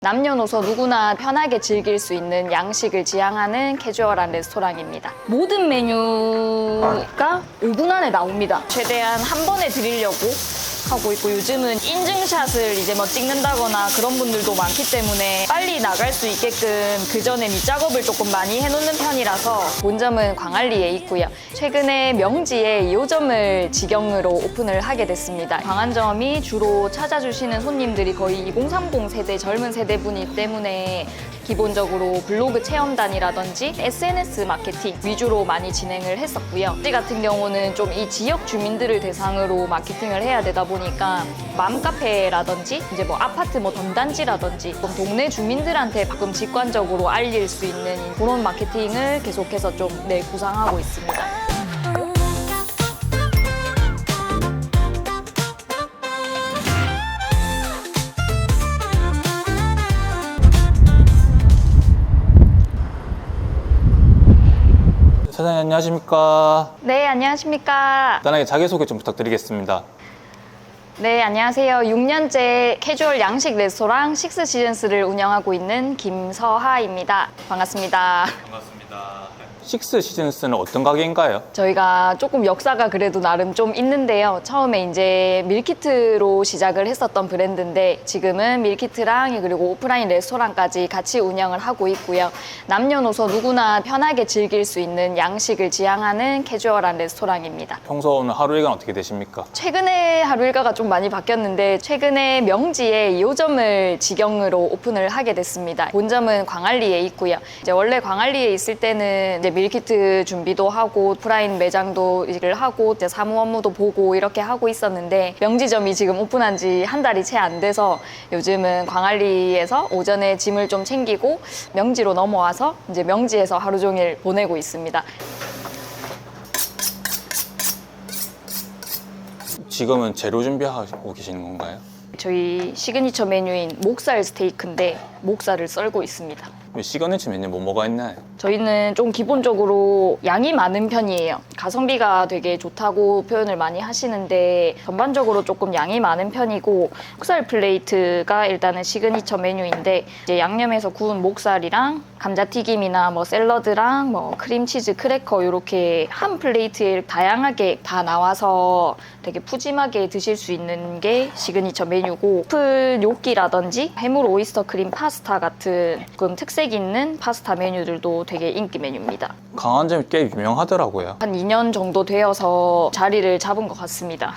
남녀노소 누구나 편하게 즐길 수 있는 양식을 지향하는 캐주얼한 레스토랑입니다. 모든 메뉴가 5분 안에 나옵니다. 최대한 한 번에 드리려고 하고 있고, 요즘은 인증샷을 이제 뭐 찍는다거나 그런 분들도 많기 때문에 빨리 나갈 수 있게끔 그 전에 밑작업을 조금 많이 해놓는 편이라서 본점은 광안리에 있고요. 최근에 명지에 2호점을 직영으로 오픈을 하게 됐습니다. 광안점이 주로 찾아주시는 손님들이 거의 2030 세대, 젊은 세대분이기 때문에 기본적으로 블로그 체험단이라든지 SNS 마케팅 위주로 많이 진행을 했었고요. 이 같은 경우는 좀 이 지역 주민들을 대상으로 마케팅을 해야 되다 보니까 맘카페라든지 이제 뭐 아파트 뭐 덤단지라든지 좀 동네 주민들한테 가끔 직관적으로 알릴 수 있는 그런 마케팅을 계속해서 좀 구상하고 있습니다. 사장님 안녕하십니까? 네, 안녕하십니까? 간단하게 자기소개 좀 부탁드리겠습니다. 네, 안녕하세요. 6년째 캐주얼 양식 레스토랑 식스시즌스를 운영하고 있는 김서하입니다. 반갑습니다. 반갑습니다. 식스시즌스는 어떤 가게인가요? 저희가 조금 역사가 그래도 나름 좀 있는데요. 처음에 이제 밀키트로 시작을 했었던 브랜드인데 지금은 밀키트랑 그리고 오프라인 레스토랑까지 같이 운영을 하고 있고요. 남녀노소 누구나 편하게 즐길 수 있는 양식을 지향하는 캐주얼한 레스토랑입니다. 평소는 하루 일과는 어떻게 되십니까? 최근에 하루 일과가 좀 많이 바뀌었는데 최근에 명지에 2호점을 직영으로 오픈을 하게 됐습니다. 본점은 광안리에 있고요. 이제 원래 광안리에 있을 때는 이제 밀키트 준비도 하고 오프라인 매장도 일을 하고 이제 사무 업무도 보고 이렇게 하고 있었는데 명지점이 지금 오픈한 지 한 달이 채 안 돼서 요즘은 광안리에서 오전에 짐을 좀 챙기고 명지로 넘어와서 이제 명지에서 하루 종일 보내고 있습니다. 지금은 재료 준비하고 계시는 건가요? 저희 시그니처 메뉴인 목살 스테이크인데 목살을 썰고 있습니다. 시그니처 메뉴 뭐가 있나요? 저희는 좀 기본적으로 양이 많은 편이에요. 가성비가 되게 좋다고 표현을 많이 하시는데 전반적으로 조금 양이 많은 편이고 목살 플레이트가 일단은 시그니처 메뉴인데 이제 양념해서 구운 목살이랑 감자튀김이나 뭐 샐러드랑 뭐 크림치즈, 크래커 이렇게 한 플레이트에 다양하게 다 나와서 되게 푸짐하게 드실 수 있는 게 시그니처 메뉴고 애플 뇨끼라든지 해물 오이스터 크림 파스타 같은 조금 특색 있는 파스타 메뉴들도 되게 인기 메뉴입니다. 강한점이 꽤 유명하더라고요. 한 2년 정도 되어서 자리를 잡은 것 같습니다.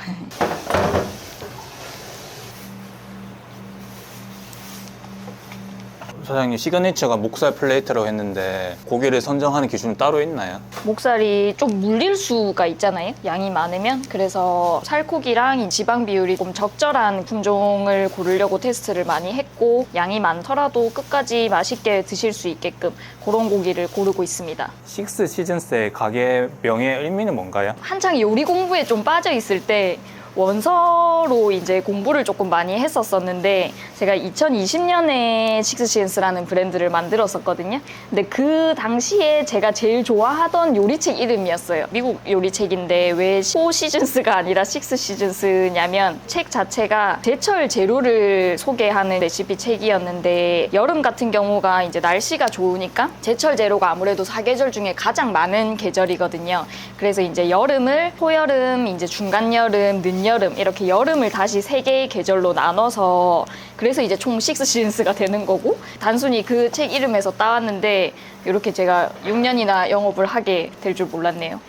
사장님 시그니처가 목살 플레이트라고 했는데 고기를 선정하는 기준이 따로 있나요? 목살이 좀 물릴 수가 있잖아요. 양이 많으면. 그래서 살코기랑 이 지방 비율이 좀 적절한 품종을 고르려고 테스트를 많이 했고 양이 많더라도 끝까지 맛있게 드실 수 있게끔 그런 고기를 고르고 있습니다. 식스시즌스의 가게 명의 의미는 뭔가요? 한창 요리 공부에 좀 빠져 있을 때 원서로 이제 공부를 조금 많이 했었었는데 제가 2020년에 식스시즌스라는 브랜드를 만들었었거든요. 근데 그 당시에 제가 제일 좋아하던 요리책 이름이었어요. 미국 요리책인데 왜 4시즌스가 아니라 식스시즌스냐면 책 자체가 제철 재료를 소개하는 레시피 책이었는데 여름 같은 경우가 이제 날씨가 좋으니까 제철 재료가 아무래도 사계절 중에 가장 많은 계절이거든요. 그래서 이제 여름을 소여름, 이제 중간여름, 늦여름 이렇게 여름을 다시 3개의 계절로 나눠서 그래서 이제 총 6시즌스가 되는 거고 단순히 그 책 이름에서 따왔는데 이렇게 제가 6년이나 영업을 하게 될 줄 몰랐네요.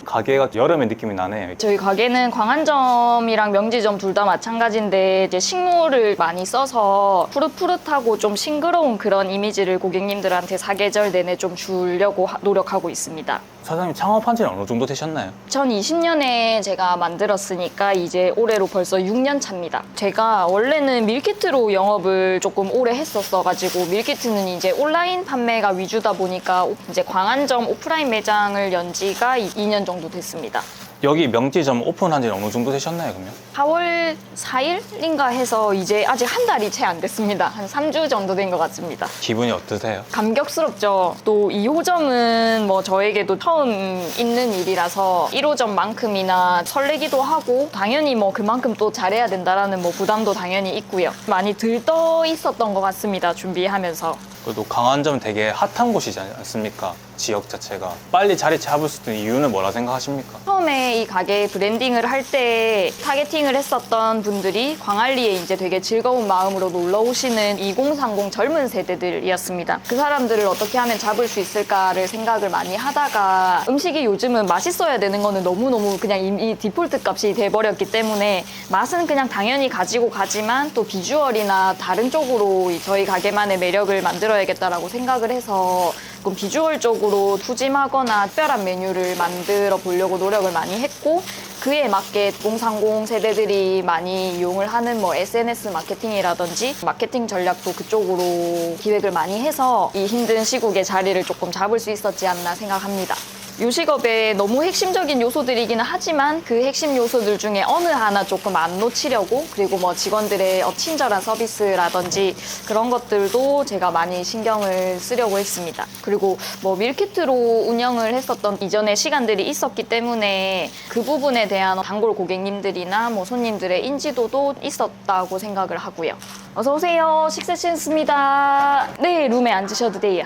가게가 여름의 느낌이 나네요. 저희 가게는 광안점이랑 명지점 둘 다 마찬가지인데 이제 식물을 많이 써서 푸릇푸릇하고 좀 싱그러운 그런 이미지를 고객님들한테 사계절 내내 좀 주려고 노력하고 있습니다. 사장님 창업한 지는 어느 정도 되셨나요? 2020년에 제가 만들었으니까 이제 올해로 벌써 6년 차입니다. 제가 원래는 밀키트로 영업을 조금 오래 했었어가지고 밀키트는 이제 온라인 판매가 위주다 보니까 이제 광안점 오프라인 매장을 연 지가 2년 정도 됐습니다. 여기 명지점 오픈한 지는 어느 정도 되셨나요, 그러면? 4월 4일인가 해서 이제 아직 한 달이 채 안 됐습니다. 한 3주 정도 된 것 같습니다. 기분이 어떠세요? 감격스럽죠. 또 2호점은 뭐 저에게도 처음 있는 일이라서 1호점만큼이나 설레기도 하고 당연히 뭐 그만큼 또 잘해야 된다라는 뭐 부담도 당연히 있고요. 많이 들떠 있었던 것 같습니다. 준비하면서. 그래도 강환점 되게 핫한 곳이지 않습니까? 지역 자체가. 빨리 자리 잡을 수 있는 이유는 뭐라 생각하십니까? 처음에 이 가게 브랜딩을 할 때 타겟팅을 했었던 분들이 광안리에 이제 되게 즐거운 마음으로 놀러 오시는 2030 젊은 세대들이었습니다. 그 사람들을 어떻게 하면 잡을 수 있을까를 생각을 많이 하다가 음식이 요즘은 맛있어야 되는 거는 너무너무 그냥 이 디폴트 값이 돼버렸기 때문에 맛은 그냥 당연히 가지고 가지만 또 비주얼이나 다른 쪽으로 저희 가게만의 매력을 만들어야겠다라고 생각을 해서 조금 비주얼적으로 푸짐하거나 특별한 메뉴를 만들어 보려고 노력을 많이 했고 그에 맞게 2030 세대들이 많이 이용을 하는 뭐 SNS 마케팅이라든지 마케팅 전략도 그쪽으로 기획을 많이 해서 이 힘든 시국에 자리를 조금 잡을 수 있었지 않나 생각합니다. 요식업의 너무 핵심적인 요소들이기는 하지만 그 핵심 요소들 중에 어느 하나 조금 안 놓치려고 그리고 뭐 직원들의 친절한 서비스라든지 그런 것들도 제가 많이 신경을 쓰려고 했습니다. 그리고 뭐 밀키트로 운영을 했었던 이전의 시간들이 있었기 때문에 그 부분에 대한 단골 고객님들이나 뭐 손님들의 인지도도 있었다고 생각을 하고요. 어서 오세요. 식사 시간입니다. 네, 룸에 앉으셔도 돼요.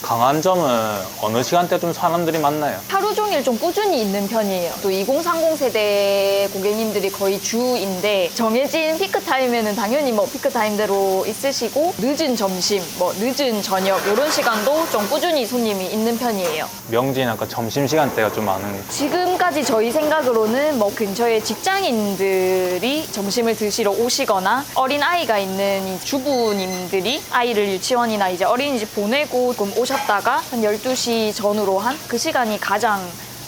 강환점은 어느 시간대 좀 사람들이 많나요? 하루 종일 좀 꾸준히 있는 편이에요. 또 2030 세대 고객님들이 거의 주인데 정해진 피크 타임에는 당연히 뭐 피크 타임대로 있으시고 늦은 점심, 뭐 늦은 저녁 이런 시간도 좀 꾸준히 손님이 있는 편이에요. 명지는 아까 점심시간대가 좀 많은 지금까지 저희 생각으로는 뭐 근처에 직장인들이 점심을 드시러 오시거나 어린 아이가 있는 이 주부님들이 아이를 유치원이나 이제 어린이집 보내고 좀 오셨다가 한 12시 전후로 한 그 시간이 가장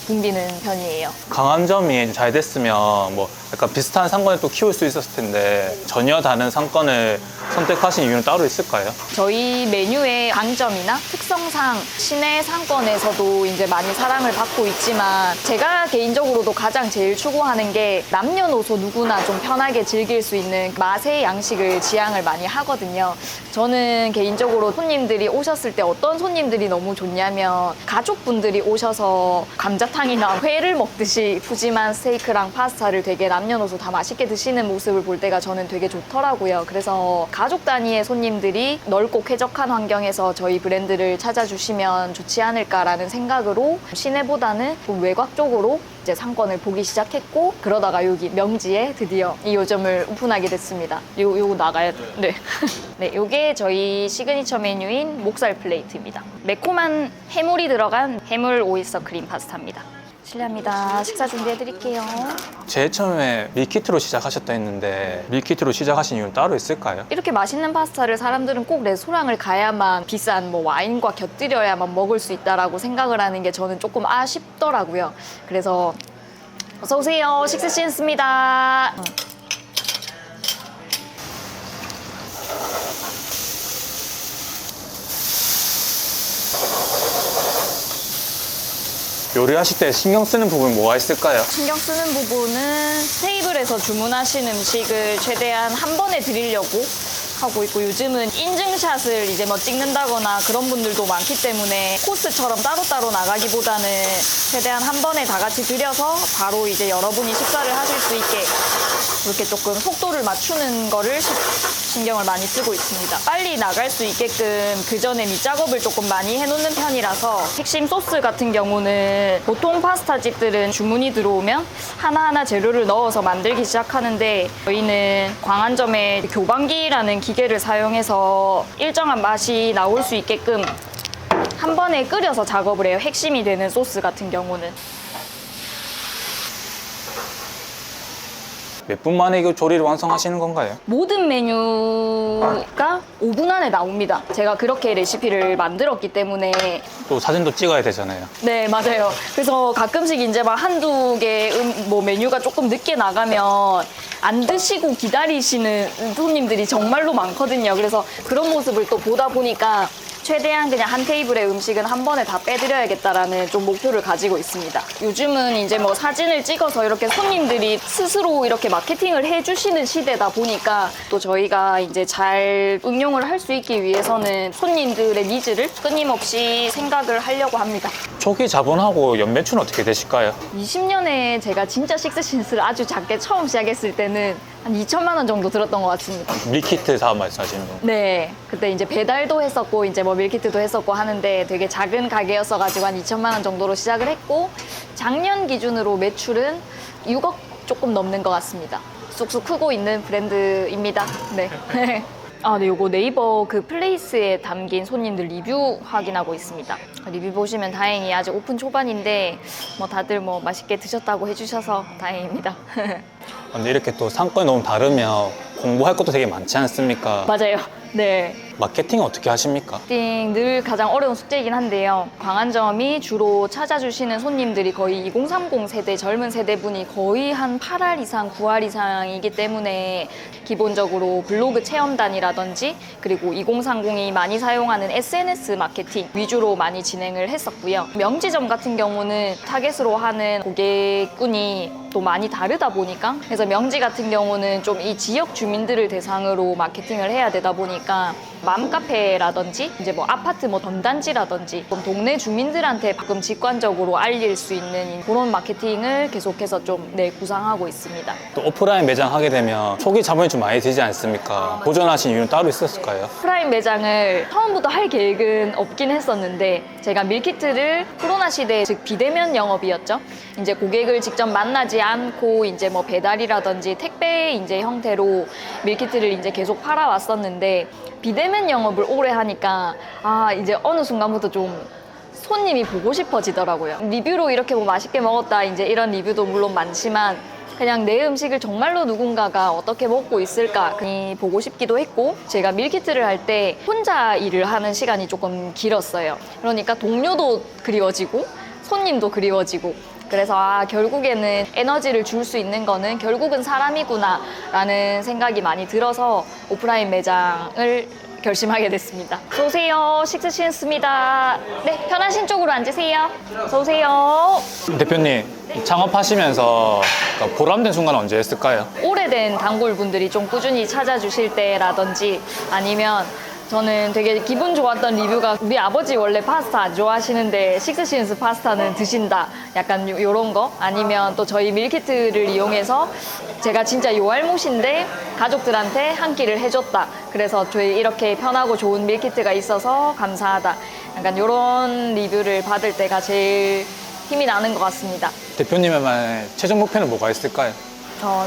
붐비는 편이에요. 강환점이 잘 됐으면 뭐 약간 비슷한 상권을 또 키울 수 있었을 텐데 전혀 다른 상권을 선택하신 이유는 따로 있을까요? 저희 메뉴의 강점이나 특성상 시내 상권에서도 이제 많이 사랑을 받고 있지만 제가 개인적으로도 가장 제일 추구하는 게 남녀노소 누구나 좀 편하게 즐길 수 있는 맛의 양식을 지향을 많이 하거든요. 저는 개인적으로 손님들이 오셨을 때 어떤 손님들이 너무 좋냐면 가족분들이 오셔서 감자탕이나 회를 먹듯이 푸짐한 스테이크랑 파스타를 되게 남녀노소 다 맛있게 드시는 모습을 볼 때가 저는 되게 좋더라고요. 그래서 가족 단위의 손님들이 넓고 쾌적한 환경에서 저희 브랜드를 찾아주시면 좋지 않을까라는 생각으로 시내보다는 좀 외곽 쪽으로 이제 상권을 보기 시작했고 그러다가 여기 명지에 드디어 이 2호점을 오픈하게 됐습니다. 요거 나가야 돼. 네. 네, 요게 저희 시그니처 메뉴인 목살 플레이트입니다. 매콤한 해물이 들어간 해물 오이스터 크림 파스타입니다. 실례합니다. 식사 준비해 드릴게요. 제일 처음에 밀키트로 시작하셨다 했는데 밀키트로 시작하신 이유는 따로 있을까요? 이렇게 맛있는 파스타를 사람들은 꼭 레스토랑을 가야만 비싼 뭐 와인과 곁들여야만 먹을 수 있다라고 생각을 하는 게 저는 조금 아쉽더라고요. 그래서 어서 오세요. 식사 시간입니다. 요리하실 때 신경 쓰는 부분 뭐가 있을까요? 신경 쓰는 부분은 테이블에서 주문하신 음식을 최대한 한 번에 드리려고 하고 있고 요즘은 인증샷을 이제 뭐 찍는다거나 그런 분들도 많기 때문에 코스처럼 따로따로 나가기보다는 최대한 한 번에 다 같이 드려서 바로 이제 여러분이 식사를 하실 수 있게 이렇게 조금 속도를 맞추는 거를 신경을 많이 쓰고 있습니다. 빨리 나갈 수 있게끔 그 전에 밑작업을 조금 많이 해놓는 편이라서 핵심 소스 같은 경우는 보통 파스타집들은 주문이 들어오면 하나하나 재료를 넣어서 만들기 시작하는데 저희는 광안점에 교반기라는 기계를 사용해서 일정한 맛이 나올 수 있게끔 한 번에 끓여서 작업을 해요. 핵심이 되는 소스 같은 경우는. 몇 분 만에 이거 조리를 완성하시는 건가요? 모든 메뉴가 5분 안에 나옵니다. 제가 그렇게 레시피를 만들었기 때문에. 또 사진도 찍어야 되잖아요. 네, 맞아요. 그래서 가끔씩 이제 막 한두 개 뭐 메뉴가 조금 늦게 나가면 안 드시고 기다리시는 손님들이 정말로 많거든요. 그래서 그런 모습을 또 보다 보니까 최대한 그냥 한 테이블의 음식은 한 번에 다 빼드려야겠다라는 좀 목표를 가지고 있습니다. 요즘은 이제 뭐 사진을 찍어서 이렇게 손님들이 스스로 이렇게 마케팅을 해주시는 시대다 보니까 또 저희가 이제 잘 응용을 할 수 있기 위해서는 손님들의 니즈를 끊임없이 생각을 하려고 합니다. 초기 자본하고 연매출은 어떻게 되실까요? 20년에 제가 진짜 식스신스를 아주 작게 처음 시작했을 때는 한 2천만 원 정도 들었던 것 같습니다. 밀키트 사업 말씀하시는 거. 네, 그때 이제 배달도 했었고 이제 뭐 밀키트도 했었고 하는데 되게 작은 가게였어가지고 한 2천만 원 정도로 시작을 했고 작년 기준으로 매출은 6억 조금 넘는 것 같습니다. 쑥쑥 크고 있는 브랜드입니다. 네. 아, 네, 요거 네이버 그 플레이스에 담긴 손님들 리뷰 확인하고 있습니다. 리뷰 보시면 다행히 아직 오픈 초반인데 뭐 다들 뭐 맛있게 드셨다고 해주셔서 다행입니다. 근데 이렇게 또 상권이 너무 다르면 공부할 것도 되게 많지 않습니까? 맞아요. 네. 마케팅 어떻게 하십니까? 마케팅 늘 가장 어려운 숙제이긴 한데요. 광안점이 주로 찾아주시는 손님들이 거의 2030 세대, 젊은 세대분이 거의 한 8알 이상, 9알 이상이기 때문에 기본적으로 블로그 체험단이라든지 그리고 2030이 많이 사용하는 SNS 마케팅 위주로 많이 진행을 했었고요. 명지점 같은 경우는 타겟으로 하는 고객군이 또 많이 다르다 보니까 그래서 명지 같은 경우는 좀 이 지역 주민들을 대상으로 마케팅을 해야 되다 보니까 맘카페라든지 이제 뭐 아파트 뭐 전단지라든지 좀 동네 주민들한테 가끔 직관적으로 알릴 수 있는 그런 마케팅을 계속해서 좀 구상하고 있습니다. 또 오프라인 매장 하게 되면 초기 자본이 좀 많이 들지 않습니까? 도전하신 이유는 따로 있었을까요? 오프라인 매장을 처음부터 할 계획은 없긴 했었는데 제가 밀키트를 코로나 시대 즉 비대면 영업이었죠. 이제 고객을 직접 만나지 않고 이제 뭐 배달이라든지 택배 이제 형태로 밀키트를 이제 계속 팔아왔었는데 비대면 영업을 오래 하니까 이제 어느 순간부터 좀 손님이 보고 싶어지더라고요. 리뷰로 이렇게 뭐 맛있게 먹었다 이제 이런 리뷰도 물론 많지만 그냥 내 음식을 정말로 누군가가 어떻게 먹고 있을까 보고 싶기도 했고 제가 밀키트를 할 때 혼자 일을 하는 시간이 조금 길었어요. 그러니까 동료도 그리워지고 손님도 그리워지고 그래서 결국에는 에너지를 줄 수 있는 거는 결국은 사람이구나 라는 생각이 많이 들어서 오프라인 매장을 결심하게 됐습니다. 어서오세요. 식스신스입니다. 네, 편하신 쪽으로 앉으세요. 어서오세요. 대표님, 창업하시면서 보람된 순간은 언제였을까요? 오래된 단골분들이 좀 꾸준히 찾아주실 때라든지 아니면 저는 되게 기분 좋았던 리뷰가 우리 아버지 원래 파스타 안 좋아하시는데 식스신스 파스타는 드신다 약간 요런 거 아니면 또 저희 밀키트를 이용해서 제가 진짜 요알못인데 가족들한테 한 끼를 해줬다 그래서 저희 이렇게 편하고 좋은 밀키트가 있어서 감사하다 약간 요런 리뷰를 받을 때가 제일 힘이 나는 것 같습니다. 대표님의 최종 목표는 뭐가 있을까요?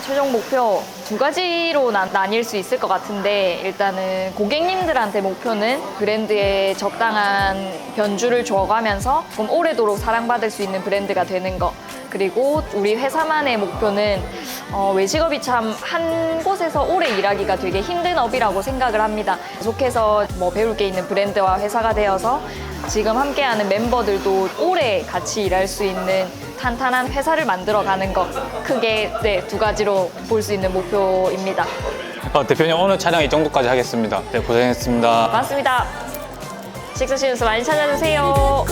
최종 목표 두 가지로 나뉠 수 있을 것 같은데 일단은 고객님들한테 목표는 브랜드에 적당한 변주를 줘가면서 좀 오래도록 사랑받을 수 있는 브랜드가 되는 거 그리고 우리 회사만의 목표는 외식업이 참 한 곳에서 오래 일하기가 되게 힘든 업이라고 생각을 합니다. 계속해서 뭐 배울 게 있는 브랜드와 회사가 되어서 지금 함께하는 멤버들도 오래 같이 일할 수 있는 탄탄한 회사를 만들어가는 것 크게 두 가지로 볼 수 있는 목표입니다. 대표님 오늘 촬영 이 정도까지 하겠습니다. 네, 고생했습니다. 맞습니다. 식스신스 많이 찾아주세요.